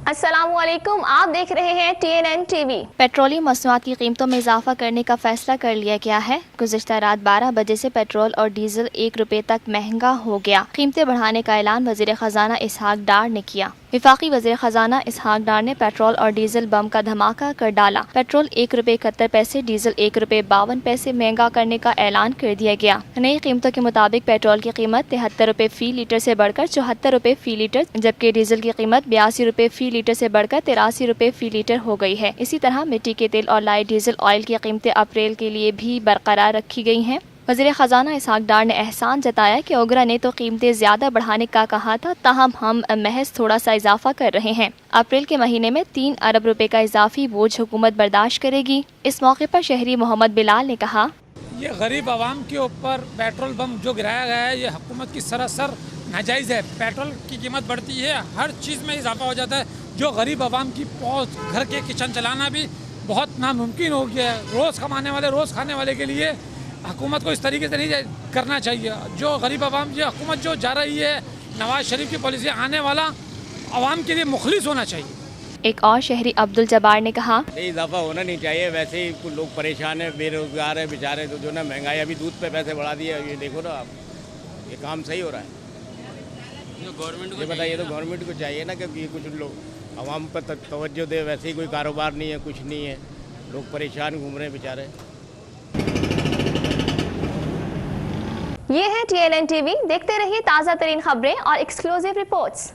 अस्सलामुअलैकुम, आप देख रहे हैं TNN टीवी। पेट्रोलियम मसनूआत की कीमतों में इजाफा करने का फैसला कर लिया गया है। गुज़िश्ता रात 12 बजे से पेट्रोल और डीजल 1 रुपए तक महंगा हो गया। कीमतें बढ़ाने का ऐलान वज़ीर ख़जाना इसहाक डार ने किया। वफाकी वज़ीर ख़जाना इसहाक डार ने पेट्रोल और डीजल बम का धमाका कर डाला। पेट्रोल 1 रुपए 71 पैसे, डीजल 1 रुपए 52 पैसे महंगा करने का ऐलान कर दिया गया। नई कीमतों के मुताबिक पेट्रोल की कीमत 73 रुपए फी लीटर से बढ़कर 74 रुपए फी लीटर, जबकि डीजल की कीमत 82 रुपए फी लीटर से बढ़कर 83 रुपए फी लीटर हो गई है। इसी तरह मिट्टी के तेल और लाइट डीजल ऑयल की कीमतें अप्रैल के लिए भी बरकरार रखी गई हैं। वज़ीर ख़जाना इसहाक डार ने एहसान जताया कि ओगरा ने तो कीमतें ज़्यादा बढ़ाने का कहा था, ताहम हम महज थोड़ा सा इजाफा कर रहे हैं। अप्रैल के महीने में 3 अरब रुपए का इजाफी बोझ हुकूमत बर्दाश्त करेगी। इस मौके पर शहरी मोहम्मद बिलाल ने कहा, ये गरीब आवाम के ऊपर पेट्रोल बम जो गिराया गया है, ये हुकूमत की सरासर नाजायज़ है। पेट्रोल की कीमत बढ़ती है, हर चीज़ में इजाफा हो जाता है, जो गरीब आवाम की पहुँच घर के किचन चलाना भी बहुत नामुमकिन हो गया है। रोज़ कमाने वाले, रोज़ खाने वाले के लिए हुकूमत को इस तरीके से नहीं करना चाहिए। जो गरीब आवाम, ये हुकूमत जो जा रही है, नवाज शरीफ की पॉलिसी, आने वाला आवाम के लिए मुखलिस होना चाहिए। एक और शहरी अब्दुल जब्बार ने कहा, इजाफा होना नहीं चाहिए। वैसे ही कुछ लोग परेशान है, बेरोजगार है बेचारे, तो जो ना महंगाई, अभी दूध पे पैसे बढ़ा दिए। ये देखो ना आप, ये काम सही हो रहा है? गवर्नमेंट ये बताइए, तो गवर्नमेंट को चाहिए ना, क्योंकि कुछ लोग आवाम पर तवज्जो दे। वैसे ही कोई कारोबार नहीं है, कुछ नहीं है, लोग परेशान घूम रहे हैं बेचारे। ये है TNN टीवी। देखते रहिए ताज़ा तरीन खबरें और एक्सक्लूसिव रिपोर्ट्स।